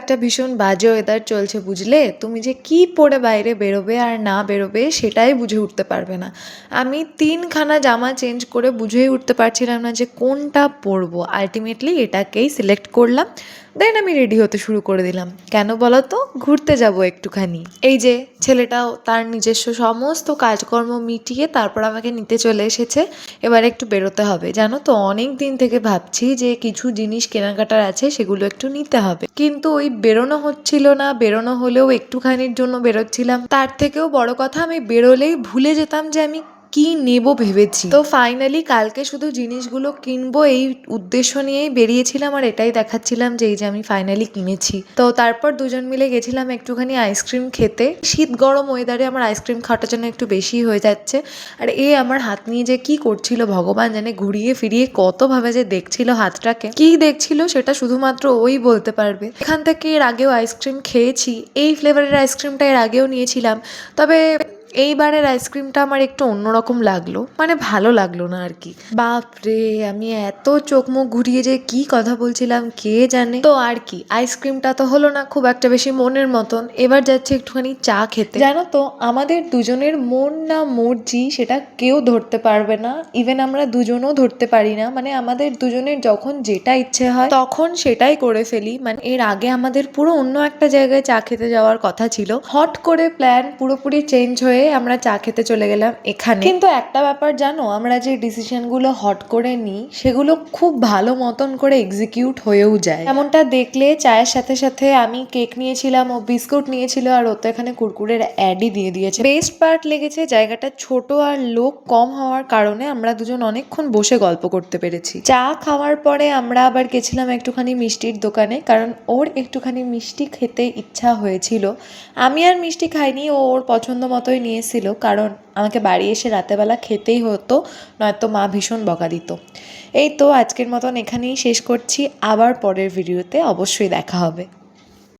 একটা ভীষণ বাজে ওয়েদার চলছে বুঝলে। তুমি যে কি পরে বাইরে বেরোবে আর না বেরোবে সেটাই বুঝে উঠতে পারবে না। আমি 3খানা জামা চেঞ্জ করে বুঝেই উঠতে পারছিলাম না যে কোনটা পরবো। আলটিমেটলি এটাকেই সিলেক্ট করলাম। দেন আমি রেডি হতে শুরু করে দিলাম। কেন বলো তো? ঘুরতে যাব একটুখানি। এই যে ছেলেটাও তার নিজস্ব সমস্ত কাজকর্ম মিটিয়ে তারপর আমাকে নিতে চলে এসেছে। এবার একটু বেরোতে হবে। জানো তো, অনেক দিন থেকে ভাবছি যে কিছু জিনিস কেনাকাটার আছে সেগুলো একটু নিতে হবে, কিন্তু ওই বেরোনো হচ্ছিল না। বেরোনো হলেও একটুখানির জন্য বেরোচ্ছিলাম। তার থেকেও বড় কথা, আমি বেরোলেই ভুলে যেতাম যে আমি কি নেব ভেবেছি। তো ফাইনালি কালকে শুধু জিনিসগুলো কিনবো এই উদ্দেশ্য নিয়েই বেরিয়েছিলাম, আর এটাই দেখাচ্ছিলাম যে এই যে আমি ফাইনালি কিনেছি। তো তারপর দুজন মিলে গেছিলাম একটুখানি আইসক্রিম খেতে। শীত গরম ওয়েদারে আমার আইসক্রিম খাওয়াটা যেন একটু বেশি হয়ে যাচ্ছে। আর এ আমার হাত নিয়ে যে কি করছিল ভগবান জানে, ঘুরিয়ে ফিরিয়ে কতভাবে যে দেখছিল হাতটাকে। কি দেখছিল সেটা শুধুমাত্র ওই বলতে পারবে। এখান থেকে এর আগেও আইসক্রিম খেয়েছি, এই ফ্লেভারের আইসক্রিমটা এর আগেও নিয়েছিলাম, তবে এইবারের আইসক্রিমটা আমার একটু অন্যরকম লাগলো, মানে ভালো লাগলো না আর কি। বাপরে, আমি এত চোখ মুখ ঘুরিয়ে যে কি কথা বলছিলাম কে জানে। তো আর কি, আইসক্রিমটা তো হলো না খুব একটা বেশি মনের মতন। এবার যাচ্ছে একটুখানি চা খেতে। জানো তো, আমাদের দুজনের মন না মর্জি সেটা কেউ ধরতে পারবে না। ইভেন আমরা দুজনও ধরতে পারি না। মানে আমাদের দুজনের যখন যেটা ইচ্ছে হয় তখন সেটাই করে ফেলি। মানে এর আগে আমাদের পুরো অন্য একটা জায়গায় চা খেতে যাওয়ার কথা ছিল, হট করে প্ল্যান পুরোপুরি চেঞ্জ হয়ে আমরা চা খেতে চলে গেলাম এখানে। কিন্তু একটা ব্যাপার জানো, আমরা যে ডিসিশনগুলো হট করে নিই সেগুলো খুব ভালো মতন করে এক্সিকিউট হয়েও যায়। এমনটা দেখলে চায়ের সাথে সাথে আমি কেক নিয়েছিলাম, ও বিস্কুট নিয়েছিল, আর ও তো এখানে কুরকুরের অ্যাডই দিয়ে দিয়েছে। বেস্ট পার্ট লেগেছে জায়গাটা ছোট আর লোক কম হওয়ার কারণে আমরা দুজন অনেকক্ষণ বসে গল্প করতে পেরেছি। চা খাওয়ার পরে আমরা আবার গেছিলাম একটুখানি মিষ্টির দোকানে, কারণ ওর একটুখানি মিষ্টি খেতে ইচ্ছা হয়েছিল। আমি আর মিষ্টি খাইনি, ও ওর পছন্দ মতোই নিয়েছিল, কারণ আমাকে বাড়ি এসে রাতেবেলা খেতেই হতো, নয়তো মা ভীষণ বকা দিত। এই তো আজকের মতন এখানেই শেষ করছি, আবার পরের ভিডিওতে অবশ্যই দেখা হবে।